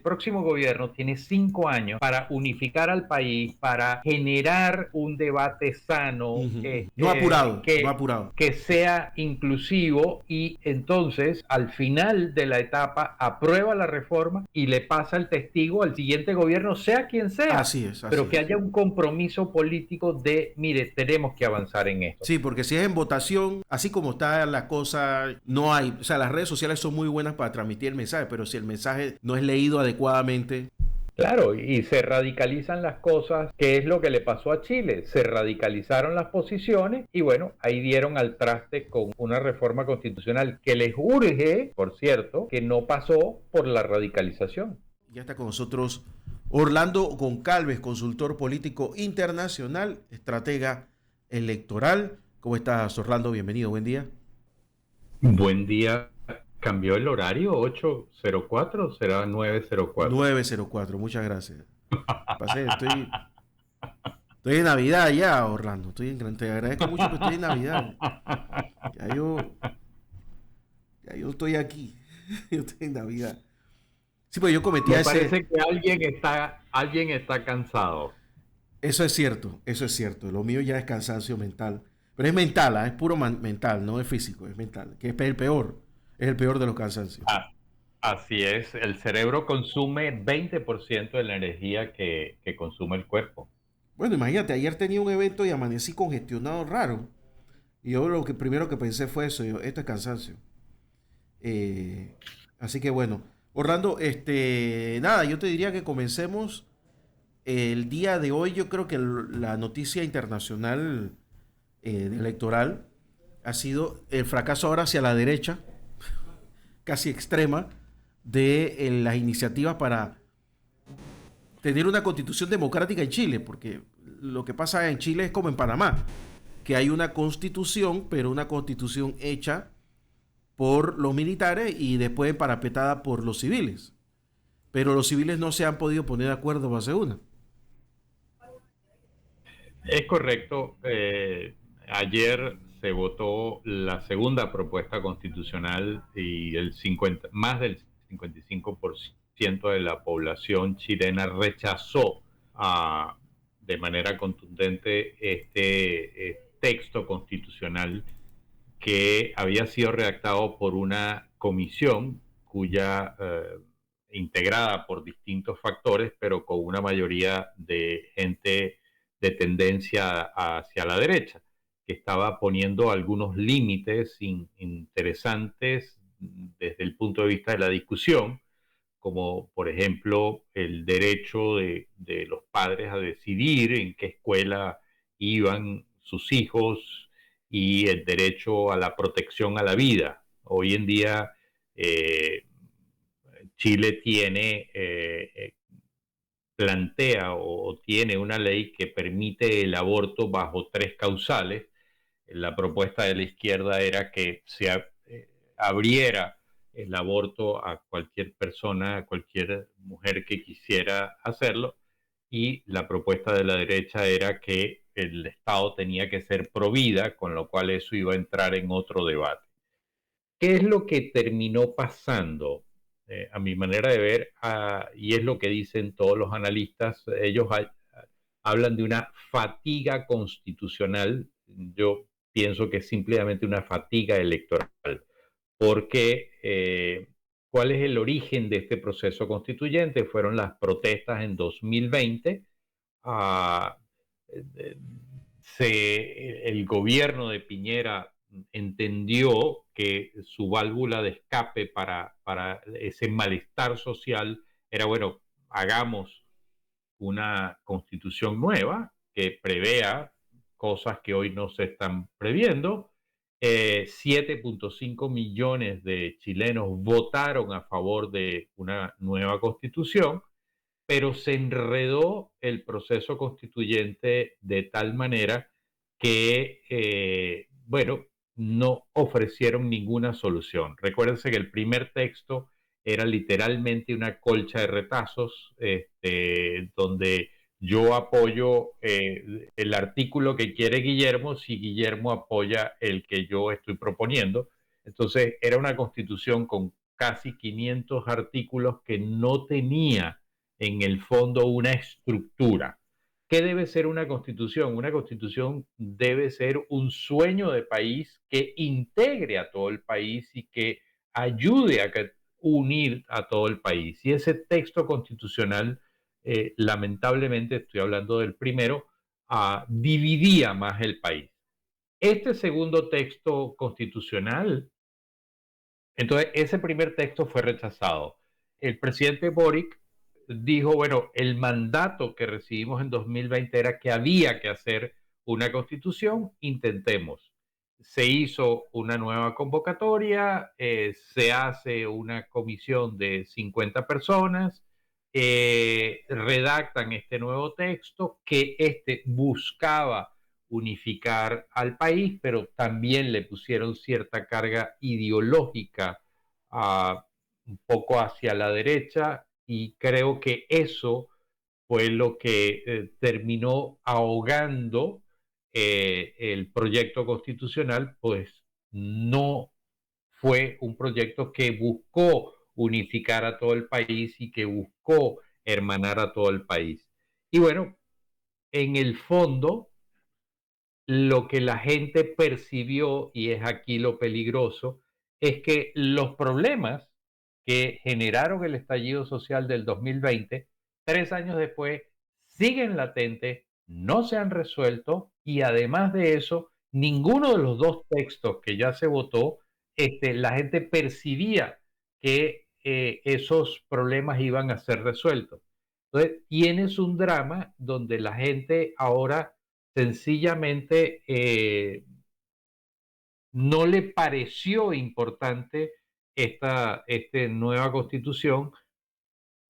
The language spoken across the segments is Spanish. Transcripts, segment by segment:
próximo gobierno tiene 5 años para unificar al país, para generar un debate sano, No apurado, no apurado. que sea inclusivo, y entonces al final de la etapa aprueba la reforma y le pasa el testigo al siguiente gobierno, sea quien sea, Así es, así pero que es. haya un compromiso político de, mire, tenemos que avanzar en esto. Sí, porque si es en votación, así como está la cosa, no hay, o sea, las redes sociales son muy buenas para transmitir el mensaje, pero si el mensaje no es leído adecuadamente. Claro, y se radicalizan las cosas, que es lo que le pasó a Chile. Se radicalizaron las posiciones y bueno, ahí dieron al traste con una reforma constitucional que les urge, por cierto, que no pasó por la radicalización. Ya está con nosotros Orlando Goncalves, consultor político internacional, estratega electoral. ¿Cómo estás, Orlando? Bienvenido, buen día. Buen día. ¿Cambió el horario? ¿8:04 será 9:04? 904, muchas gracias. Pasé, estoy en Navidad ya, Orlando. Te agradezco mucho que estoy en Navidad. Ya yo, ya yo estoy aquí. Yo estoy en Navidad. Sí, pues yo cometía Me ese. parece que alguien está cansado. Eso es cierto, eso es cierto. Lo mío ya es cansancio mental. Pero es mental, es puro mental, no es físico, es mental. Que es el peor. Es el peor de los cansancios. Ah, así es, el cerebro consume 20% de la energía que consume el cuerpo. Bueno, imagínate, ayer tenía un evento y amanecí congestionado raro. Y yo lo que primero que pensé fue eso, esto es cansancio. Eh, Así que bueno, Orlando, nada, yo te diría que comencemos el día de hoy. Yo creo que la noticia internacional electoral ha sido el fracaso ahora hacia la derecha, casi extrema, de las iniciativas para tener una constitución democrática en Chile, porque lo que pasa en Chile es como en Panamá, que hay una constitución, pero una constitución hecha por los militares y después parapetada por los civiles. Pero los civiles no se han podido poner de acuerdo para hacer una. Es correcto. Ayer se votó la segunda propuesta constitucional y más del 55% de la población chilena rechazó de manera contundente este texto constitucional que había sido redactado por una comisión cuya integrada por distintos factores, pero con una mayoría de gente de tendencia hacia la derecha, que estaba poniendo algunos límites interesantes desde el punto de vista de la discusión, como por ejemplo el derecho de los padres a decidir en qué escuela iban sus hijos y el derecho a la protección a la vida. Hoy en día Chile plantea o tiene una ley que permite el aborto bajo 3 causales. La propuesta de la izquierda era que se abriera el aborto a cualquier persona, a cualquier mujer que quisiera hacerlo, y la propuesta de la derecha era que el Estado tenía que ser pro vida, con lo cual eso iba a entrar en otro debate. ¿Qué es lo que terminó pasando? A mi manera de ver, y es lo que dicen todos los analistas, ellos hablan de una fatiga constitucional. Yo pienso que es simplemente una fatiga electoral, porque ¿cuál es el origen de este proceso constituyente? Fueron las protestas en 2020. ah, eh, el gobierno de Piñera entendió que su válvula de escape para ese malestar social era, bueno, hagamos una constitución nueva que prevea cosas que hoy no se están previendo. 7.5 millones de chilenos votaron a favor de una nueva constitución, pero se enredó el proceso constituyente de tal manera que, bueno, no ofrecieron ninguna solución. Recuérdense que el primer texto era literalmente una colcha de retazos, donde yo apoyo el artículo que quiere Guillermo si Guillermo apoya el que yo estoy proponiendo. Entonces era una constitución con casi 500 artículos que no tenía en el fondo una estructura. ¿Qué debe ser una constitución? Una constitución debe ser un sueño de país que integre a todo el país y que ayude a unir a todo el país. Y ese texto constitucional, lamentablemente, estoy hablando del primero, dividía más el país. Este segundo texto constitucional, entonces ese primer texto fue rechazado. El presidente Boric dijo, bueno, el mandato que recibimos en 2020 era que había que hacer una constitución, intentemos. Se hizo una nueva convocatoria, se hace una comisión de 50 personas, redactan este nuevo texto que buscaba unificar al país, pero también le pusieron cierta carga ideológica, un poco hacia la derecha, y creo que eso fue lo que terminó ahogando el proyecto constitucional, pues no fue un proyecto que buscó unificar a todo el país y que buscó hermanar a todo el país. Y bueno, en el fondo, lo que la gente percibió, y es aquí lo peligroso, es que los problemas que generaron el estallido social del 2020, 3 años después, siguen latentes, no se han resuelto y además de eso, ninguno de los dos textos que ya se votó, la gente percibía que esos problemas iban a ser resueltos. Entonces, tienes un drama donde la gente ahora sencillamente no le pareció importante esta nueva constitución,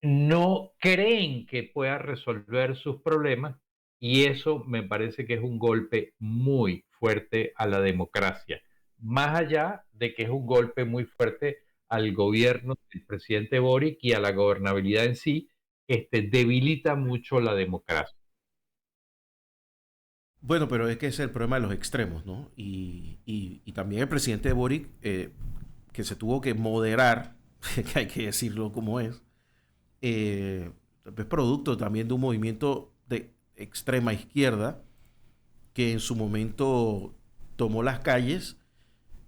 no creen que pueda resolver sus problemas y eso me parece que es un golpe muy fuerte a la democracia, más allá de que es un golpe muy fuerte al gobierno del presidente Boric y a la gobernabilidad en sí, debilita mucho la democracia. Bueno, pero es que ese es el problema de los extremos, ¿no? Y también el presidente Boric, que se tuvo que moderar, que hay que decirlo como es producto también de un movimiento de extrema izquierda que en su momento tomó las calles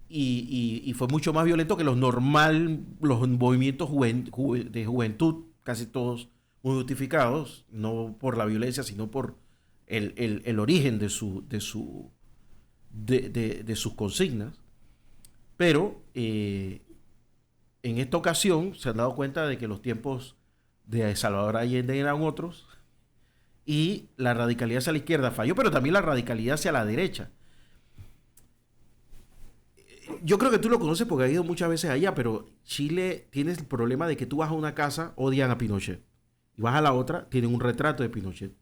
y fue mucho más violento que los movimientos de juventud, casi todos muy justificados, no por la violencia, sino por el origen de sus consignas. Pero en esta ocasión se han dado cuenta de que los tiempos de Salvador Allende eran otros y la radicalidad hacia la izquierda falló, pero también la radicalidad hacia la derecha. Yo creo que tú lo conoces porque has ido muchas veces allá, pero Chile tiene el problema de que tú vas a una casa, odian a Pinochet, y vas a la otra, tienen un retrato de Pinochet,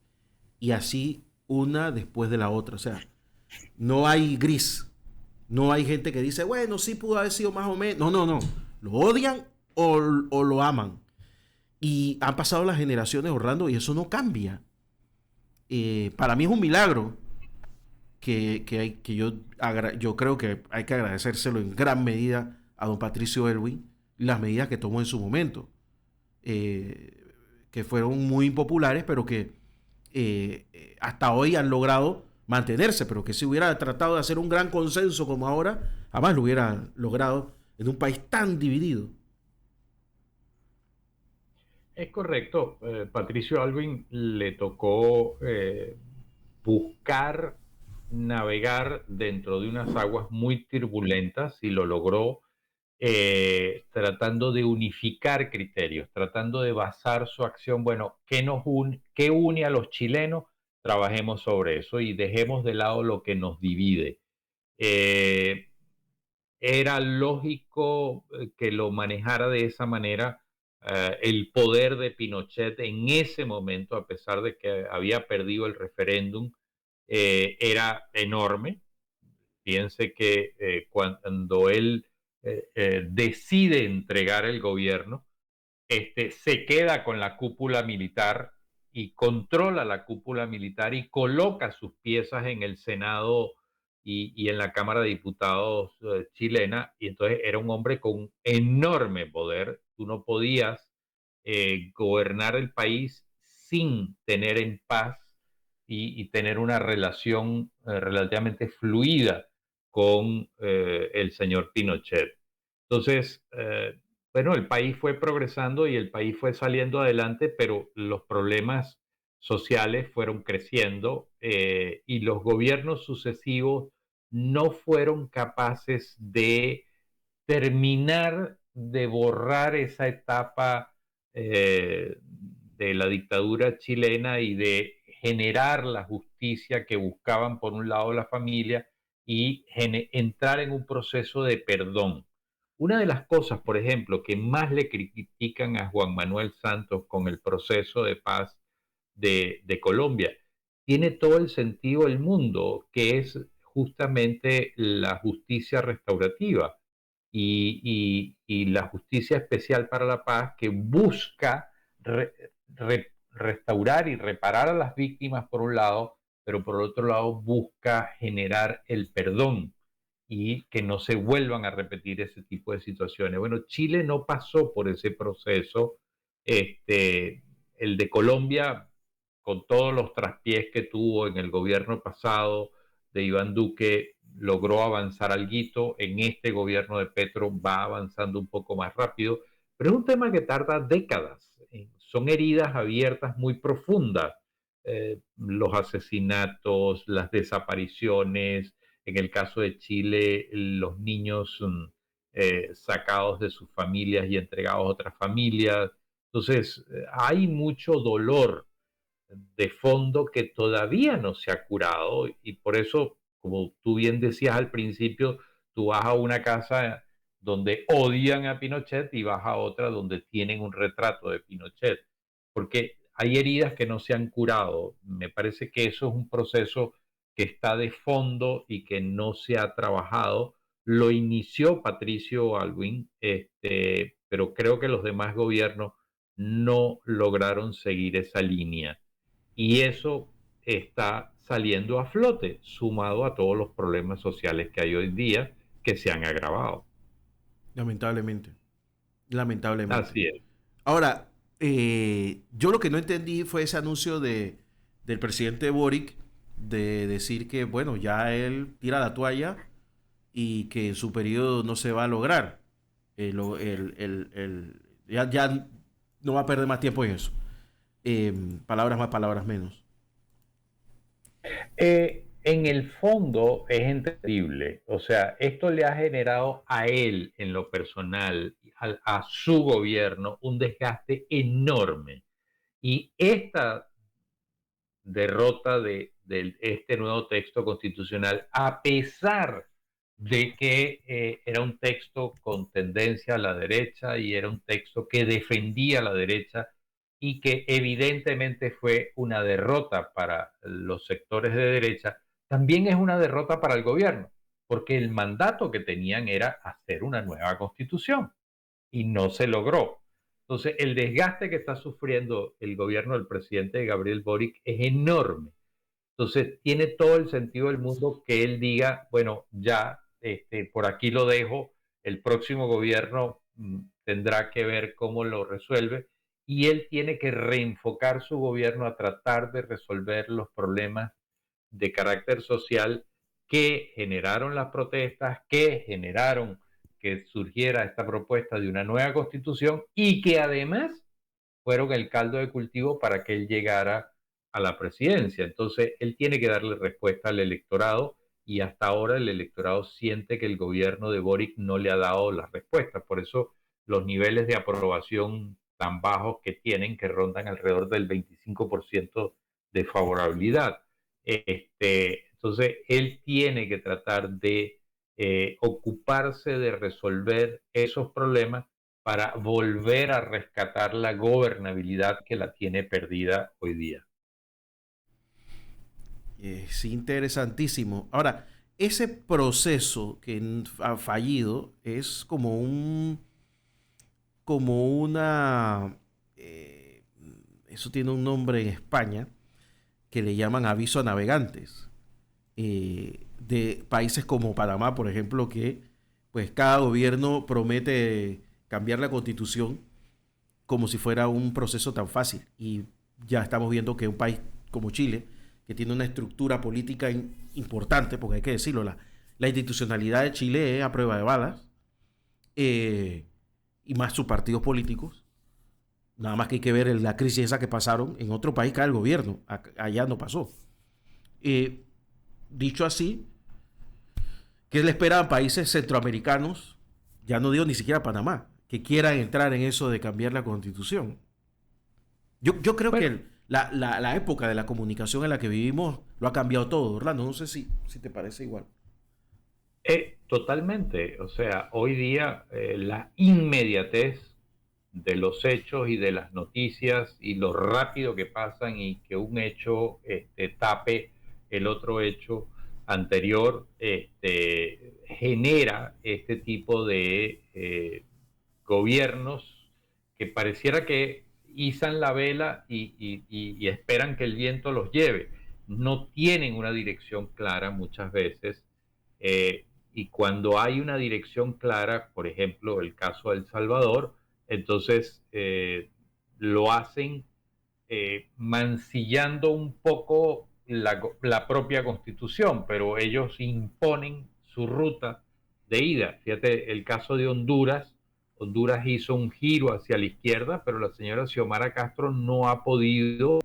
y así una después de la otra. O sea, no hay gris, no hay gente que dice, bueno, sí pudo haber sido más o menos. No, no, no. Lo odian o lo aman. Y han pasado las generaciones, Orlando, y eso no cambia. Para mí es un milagro que yo creo que hay que agradecérselo en gran medida a don Patricio Elwin las medidas que tomó en su momento, que fueron muy impopulares, pero que hasta hoy han logrado mantenerse, pero que si hubiera tratado de hacer un gran consenso como ahora, jamás lo hubiera logrado en un país tan dividido. Es correcto. Patricio Alvin le tocó buscar navegar dentro de unas aguas muy turbulentas y lo logró tratando de unificar criterios, tratando de basar su acción, bueno, ¿qué une a los chilenos? Trabajemos sobre eso y dejemos de lado lo que nos divide. Eh, Era lógico que lo manejara de esa manera. El poder de Pinochet en ese momento, a pesar de que había perdido el referéndum, era enorme. Piense que cuando él decide entregar el gobierno, se queda con la cúpula militar y controla la cúpula militar y coloca sus piezas en el Senado y en la Cámara de Diputados chilena, y entonces era un hombre con enorme poder. Tú no podías gobernar el país sin tener en paz y tener una relación relativamente fluida con el señor Pinochet. Entonces, bueno, el país fue progresando y el país fue saliendo adelante, pero los problemas sociales fueron creciendo y los gobiernos sucesivos no fueron capaces de terminar de borrar esa etapa de la dictadura chilena y de generar la justicia que buscaban por un lado la familia y entrar en un proceso de perdón. Una de las cosas, por ejemplo, que más le critican a Juan Manuel Santos con el proceso de paz de Colombia, tiene todo el sentido del mundo, que es justamente la justicia restaurativa y la justicia especial para la paz que busca re, restaurar y reparar a las víctimas por un lado, pero por otro lado busca generar el perdón y que no se vuelvan a repetir ese tipo de situaciones. Bueno, Chile no pasó por ese proceso. El de Colombia, con todos los traspiés que tuvo en el gobierno pasado de Iván Duque, logró avanzar algo. En este gobierno de Petro va avanzando un poco más rápido, pero es un tema que tarda décadas. Son heridas abiertas muy profundas. Los asesinatos, las desapariciones, en el caso de Chile, los niños sacados de sus familias y entregados a otras familias. Entonces, hay mucho dolor de fondo que todavía no se ha curado y por eso, como tú bien decías al principio, tú vas a una casa donde odian a Pinochet y vas a otra donde tienen un retrato de Pinochet, porque hay heridas que no se han curado. Me parece que eso es un proceso que está de fondo y que no se ha trabajado. Lo inició Patricio Aylwin, pero creo que los demás gobiernos no lograron seguir esa línea. Y eso está saliendo a flote, sumado a todos los problemas sociales que hay hoy día que se han agravado. Lamentablemente. Lamentablemente. Así es. Ahora, yo lo que no entendí fue ese anuncio del presidente Boric de decir que, bueno, ya él tira la toalla y que en su periodo no se va a lograr. Ya no va a perder más tiempo en eso. Palabras más, palabras menos. En el fondo es entendible, o sea, esto le ha generado a él en lo personal, a su gobierno, un desgaste enorme. Y esta derrota de este nuevo texto constitucional, a pesar de que era un texto con tendencia a la derecha y era un texto que defendía a la derecha y que evidentemente fue una derrota para los sectores de derecha, también es una derrota para el gobierno, porque el mandato que tenían era hacer una nueva constitución y no se logró. Entonces, el desgaste que está sufriendo el gobierno del presidente Gabriel Boric es enorme. Entonces, tiene todo el sentido del mundo que él diga, bueno, ya, por aquí lo dejo, el próximo gobierno tendrá que ver cómo lo resuelve y él tiene que reenfocar su gobierno a tratar de resolver los problemas de carácter social que generaron las protestas, que generaron que surgiera esta propuesta de una nueva constitución y que además fueron el caldo de cultivo para que él llegara a la presidencia. Entonces, él tiene que darle respuesta al electorado y hasta ahora el electorado siente que el gobierno de Boric no le ha dado las respuestas. Por eso los niveles de aprobación tan bajos que tienen, que rondan alrededor del 25% de favorabilidad. Entonces, él tiene que tratar de ocuparse de resolver esos problemas para volver a rescatar la gobernabilidad que la tiene perdida hoy día. Es interesantísimo. Ahora, ese proceso que ha fallido es como una, eso tiene un nombre en España que le llaman aviso a navegantes. de países como Panamá, por ejemplo, que pues cada gobierno promete cambiar la constitución como si fuera un proceso tan fácil. Y ya estamos viendo que un país como Chile, que tiene una estructura política importante, porque hay que decirlo, la institucionalidad de Chile es a prueba de balas, eh, y más sus partidos políticos. Nada más que hay que ver la crisis esa que pasaron. En otro país cae el gobierno, allá no pasó. Eh, Dicho así, ¿qué le espera a países centroamericanos? Ya no digo ni siquiera Panamá, que quieran entrar en eso de cambiar la constitución. Yo creo que Bueno, la época de la comunicación en la que vivimos lo ha cambiado todo, Orlando. No sé si te parece igual. totalmente. O sea, hoy día la inmediatez de los hechos y de las noticias y lo rápido que pasan y que un hecho tape el otro hecho anterior, genera este tipo de gobiernos que pareciera que izan la vela y esperan que el viento los lleve. No tienen una dirección clara muchas veces, y cuando hay una dirección clara, por ejemplo, el caso de El Salvador, entonces lo hacen mancillando un poco la propia constitución, pero ellos imponen su ruta de ida. Fíjate, el caso de Honduras, Honduras hizo un giro hacia la izquierda, pero la señora Xiomara Castro no ha podido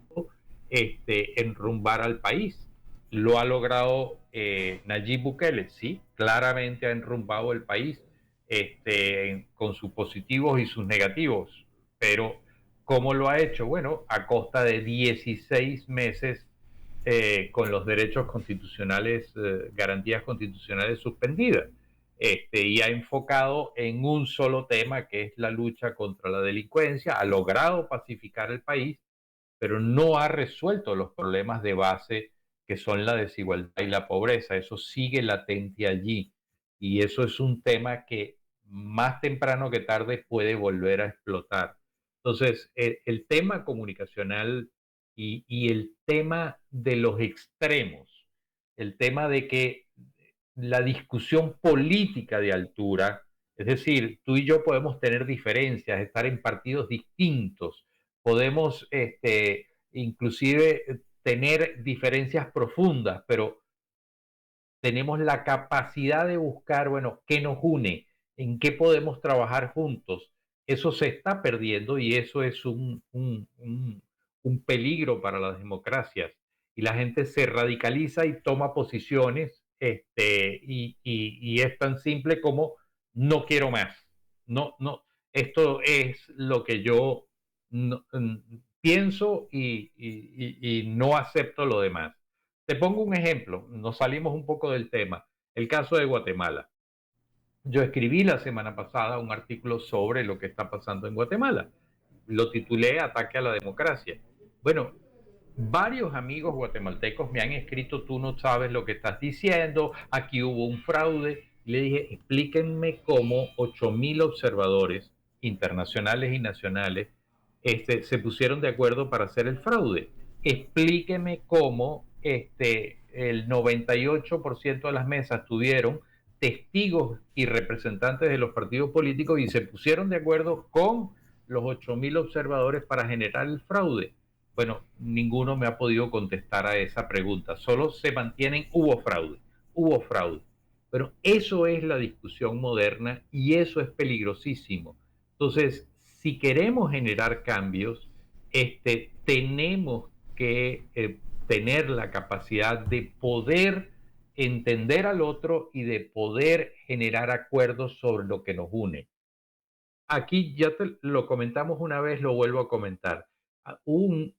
enrumbar al país. Lo ha logrado Nayib Bukele, sí, claramente ha enrumbado el país, con sus positivos y sus negativos, pero ¿cómo lo ha hecho? Bueno, a costa de 16 meses con los derechos constitucionales, garantías constitucionales suspendidas. Y ha enfocado en un solo tema, que es la lucha contra la delincuencia, ha logrado pacificar el país, pero no ha resuelto los problemas de base que son la desigualdad y la pobreza. Eso sigue latente allí y eso es un tema que más temprano que tarde puede volver a explotar. Entonces, el tema comunicacional y el tema de los extremos, el tema de que la discusión política de altura, es decir, tú y yo podemos tener diferencias, estar en partidos distintos, podemos inclusive tener diferencias profundas, pero tenemos la capacidad de buscar, bueno, qué nos une, en qué podemos trabajar juntos. Eso se está perdiendo y eso es un peligro para las democracias. Y la gente se radicaliza y toma posiciones, y es tan simple como no quiero más. No, no, esto es lo que yo no, pienso y no acepto lo demás. Te pongo un ejemplo, nos salimos un poco del tema. El caso de Guatemala. Yo escribí la semana pasada un artículo sobre lo que está pasando en Guatemala. Lo titulé Ataque a la democracia. Bueno, varios amigos guatemaltecos me han escrito: tú no sabes lo que estás diciendo, aquí hubo un fraude. Le dije: explíquenme cómo 8.000 observadores internacionales y nacionales se pusieron de acuerdo para hacer el fraude. Explíqueme cómo el 98% de las mesas tuvieron testigos y representantes de los partidos políticos y se pusieron de acuerdo con los 8.000 observadores para generar el fraude. Bueno, ninguno me ha podido contestar a esa pregunta. Solo se mantienen: hubo fraude, hubo fraude. Pero eso es la discusión moderna y eso es peligrosísimo. Entonces, si queremos generar cambios, tenemos que tener la capacidad de poder entender al otro y de poder generar acuerdos sobre lo que nos une. Aquí ya te lo comentamos una vez, lo vuelvo a comentar. Un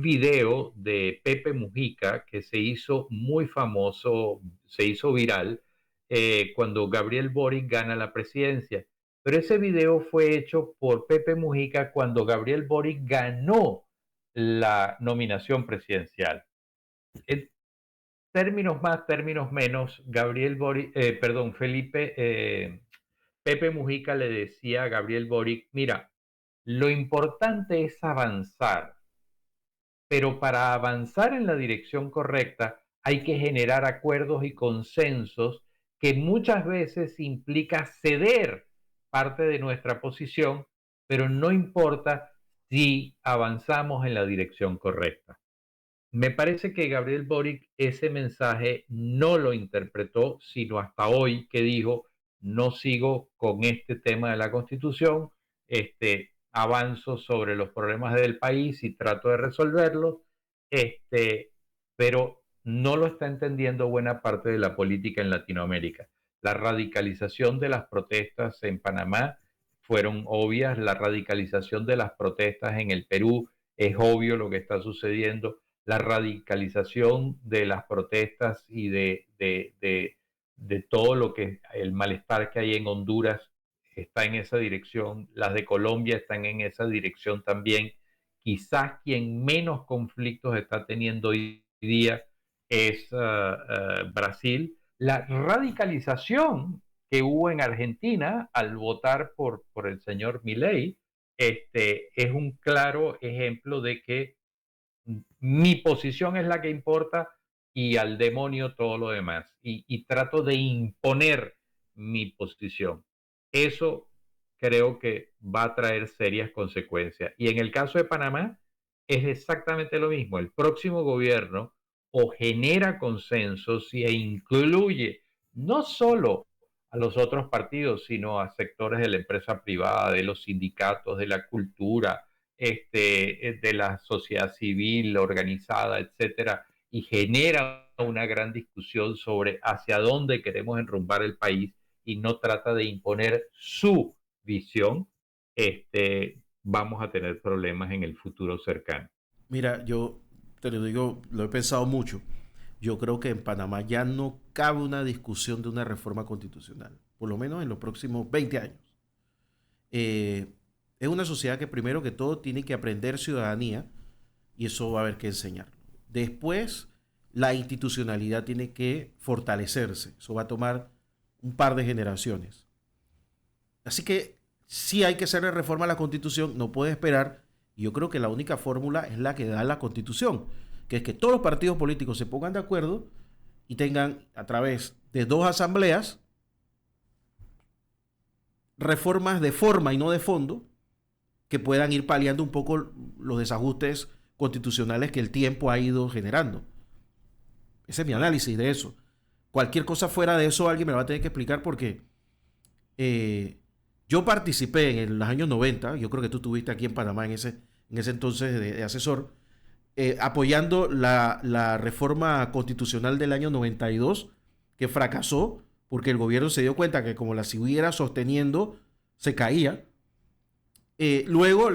video de Pepe Mujica que se hizo muy famoso, se hizo viral cuando Gabriel Boric gana la presidencia. Pero ese video fue hecho por Pepe Mujica cuando Gabriel Boric ganó la nominación presidencial. En términos más, términos menos, Felipe, Pepe Mujica le decía a Gabriel Boric: mira, lo importante es avanzar, pero para avanzar en la dirección correcta hay que generar acuerdos y consensos que muchas veces implica ceder parte de nuestra posición, pero no importa si avanzamos en la dirección correcta. Me parece que Gabriel Boric ese mensaje no lo interpretó, sino hasta hoy que dijo, no sigo con este tema de la Constitución, avanzo sobre los problemas del país y trato de resolverlos, pero no lo está entendiendo buena parte de la política en Latinoamérica. La radicalización de las protestas en Panamá fueron obvias, la radicalización de las protestas en el Perú es obvio lo que está sucediendo, la radicalización de las protestas y de todo lo que el malestar que hay en Honduras está en esa dirección, las de Colombia están en esa dirección también. Quizás quien menos conflictos está teniendo hoy día es Brasil. La radicalización que hubo en Argentina al votar por el señor Milei es un claro ejemplo de que mi posición es la que importa y al demonio todo lo demás. Y trato de imponer mi posición. Eso creo que va a traer serias consecuencias. Y en el caso de Panamá es exactamente lo mismo. El próximo gobierno o genera consensos e incluye no solo a los otros partidos, sino a sectores de la empresa privada, de los sindicatos, de la cultura, de la sociedad civil organizada, etcétera, y genera una gran discusión sobre hacia dónde queremos enrumbar el país y no trata de imponer su visión, vamos a tener problemas en el futuro cercano. Mira, yo te lo digo, lo he pensado mucho. Yo creo que en Panamá ya no cabe una discusión de una reforma constitucional, por lo menos en los próximos 20 años. Eh, es una sociedad que primero que todo tiene que aprender ciudadanía y eso va a haber que enseñar. Después, la institucionalidad tiene que fortalecerse. Eso va a tomar un par de generaciones. Así que sí hay que hacerle reforma a la Constitución, no puede esperar. Y yo creo que la única fórmula es la que da la Constitución, que es que todos los partidos políticos se pongan de acuerdo y tengan a través de dos asambleas reformas de forma y no de fondo que puedan ir paliando un poco los desajustes constitucionales que el tiempo ha ido generando. Ese es mi análisis de eso. Cualquier cosa fuera de eso alguien me lo va a tener que explicar porque eh, yo participé en los años 90, yo creo que tú estuviste aquí en Panamá en ese entonces de asesor, apoyando la reforma constitucional del año 92, que fracasó porque el gobierno se dio cuenta que como la siguiera sosteniendo, se caía. Luego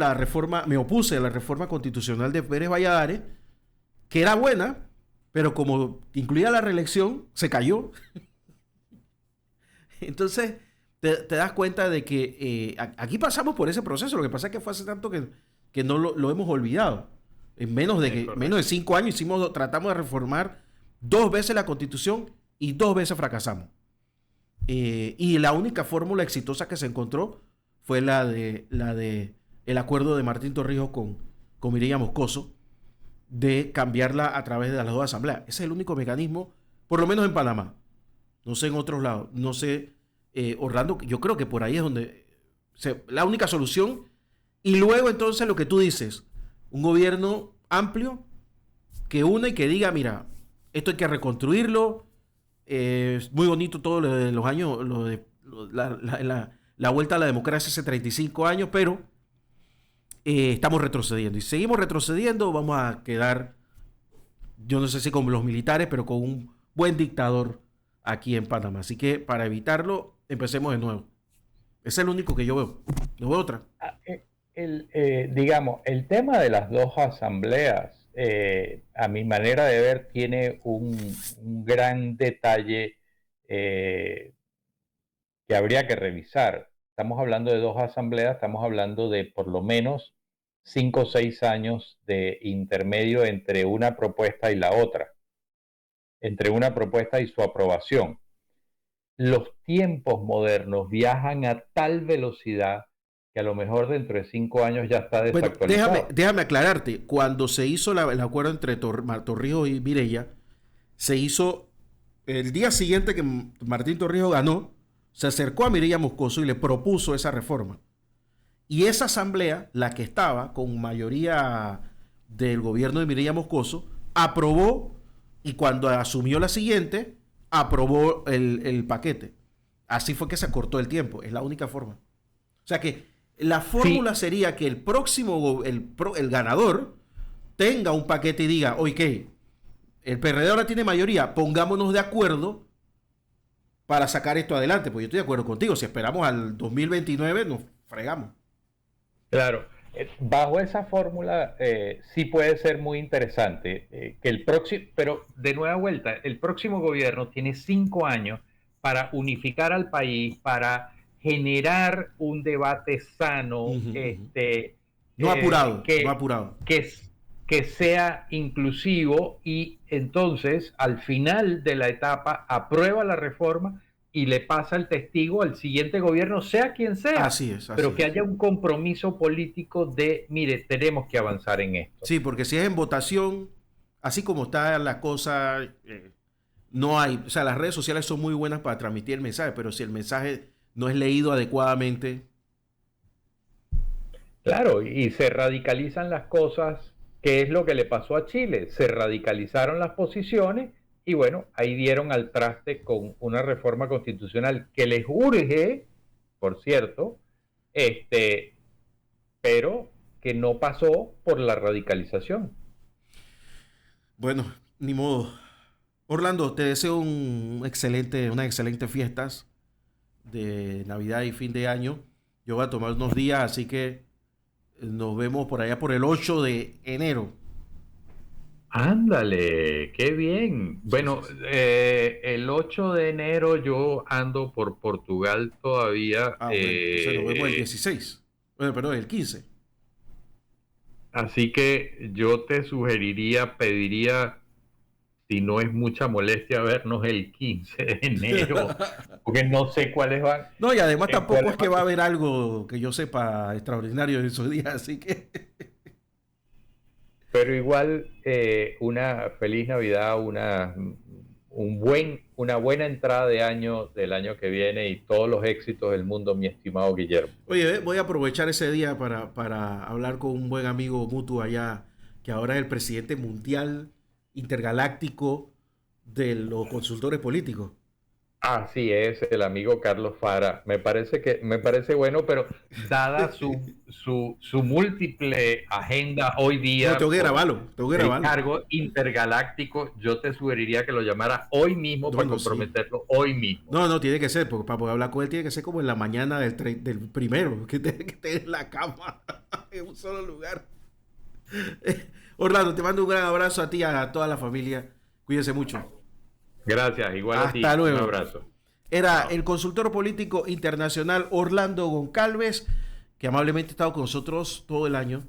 me opuse a la reforma constitucional de Pérez Valladares, que era buena, pero como incluía la reelección, se cayó. Entonces, te das cuenta de que aquí pasamos por ese proceso. Lo que pasa es que fue hace tanto que no lo hemos olvidado. En menos de 5 años tratamos de reformar 2 veces la Constitución y 2 veces fracasamos. Y la única fórmula exitosa que se encontró fue la de el acuerdo de Martín Torrijos con Mireya Moscoso de cambiarla a través de las dos asambleas. Ese es el único mecanismo, por lo menos en Panamá. No sé en otros lados. No sé, Orlando, yo creo que por ahí es donde la única solución. Y luego entonces lo que tú dices, un gobierno amplio que une y que diga, mira, esto hay que reconstruirlo. Es muy bonito todo lo de los años, la vuelta a la democracia hace 35 años, pero estamos retrocediendo. Y seguimos retrocediendo, vamos a quedar, yo no sé si con los militares, pero con un buen dictador aquí en Panamá. Así que para evitarlo, empecemos de nuevo. Es el único que yo veo. No veo otra. Digamos, el tema de las dos asambleas, a mi manera de ver, tiene un gran detalle que habría que revisar. Estamos hablando de dos asambleas, estamos hablando de por lo menos 5 o 6 años de intermedio entre una propuesta y la otra, entre una propuesta y su aprobación. Los tiempos modernos viajan a tal velocidad que a lo mejor dentro de 5 años ya está desactualizado. Déjame aclararte. Cuando se hizo el acuerdo entre Torrijos y Mireya, se hizo el día siguiente que Martín Torrijos ganó, se acercó a Mireya Moscoso y le propuso esa reforma. Y esa asamblea, la que estaba con mayoría del gobierno de Mireya Moscoso, aprobó, y cuando asumió la siguiente, aprobó el paquete. Así fue que se acortó el tiempo, es la única forma. O sea que la fórmula Sí, sería que el próximo, el ganador, tenga un paquete y diga, oye, ¿qué? El PRD ahora tiene mayoría, pongámonos de acuerdo para sacar esto adelante. Pues yo estoy de acuerdo contigo, si esperamos al 2029 nos fregamos. claro. Bajo esa fórmula sí puede ser muy interesante que el próximo, pero de nueva vuelta, el próximo gobierno tiene 5 años para unificar al país, para generar un debate sano, Uh-huh, uh-huh. No apurado, no que, apurado. que, que sea inclusivo y entonces al final de la etapa aprueba la reforma y le pasa el testigo al siguiente gobierno, sea quien sea, Así es, así pero que es. haya un compromiso político de, mire, tenemos que avanzar en esto. Sí, porque si es en votación, así como está la cosa, no hay, o sea, las redes sociales son muy buenas para transmitir el mensaje, pero si el mensaje no es leído adecuadamente, Claro, y se radicalizan las cosas, que es lo que le pasó a Chile. Se radicalizaron las posiciones y bueno, ahí dieron al traste con una reforma constitucional que les urge, por cierto, este, pero que no pasó por la radicalización. bueno, ni modo. Orlando, te deseo unas excelentes fiestas de Navidad y fin de año. Yo voy a tomar unos días, así que nos vemos por allá por el 8 de enero. Ándale, qué bien. Sí, sí, Bueno, sí. el 8 de enero yo ando por Portugal todavía, Ah, bueno, entonces nos vemos el 16. Bueno, perdón, el 15. así que yo te sugeriría, pediría, si no es mucha molestia, vernos el 15 de enero, porque no sé cuáles van, No, y además en tampoco es cuáles que van. va a haber algo que yo sepa extraordinario en esos días, así que Pero igual una feliz Navidad, una buena entrada de año del año que viene y todos los éxitos del mundo, mi estimado Guillermo. oye, voy a aprovechar ese día para hablar con un buen amigo mutuo allá, que ahora es el presidente mundial intergaláctico de los consultores políticos. Así es, el amigo Carlos Fara. Me parece bueno, pero dada su múltiple agenda hoy No, día tengo que por grabarlo, tengo que el grabarlo. cargo intergaláctico, yo te sugeriría que lo llamara hoy mismo No, para no, sí. comprometerlo hoy mismo. No, no, tiene que ser, porque para poder hablar con él tiene que ser como en la mañana del primero, que esté en la cama, en un solo lugar. Orlando, te mando un gran abrazo a ti y a toda la familia. Cuídense mucho. Gracias, igual a Hasta ti. Un luego. abrazo. Era Chao. el consultor político internacional Orlando Goncalves, que amablemente ha estado con nosotros todo el año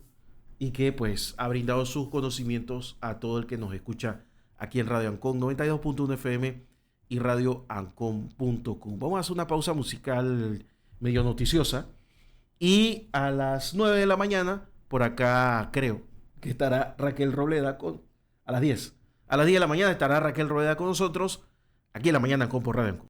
y que pues ha brindado sus conocimientos a todo el que nos escucha aquí en Radio Ancon 92.1 FM y radioancon.com. Vamos a hacer una pausa musical medio noticiosa y a las 9 de la mañana, por acá creo que estará Raquel Robleda a las 10. A las 10 de la mañana estará Raquel Robleda con nosotros aquí en la mañana con por Radio Ancon.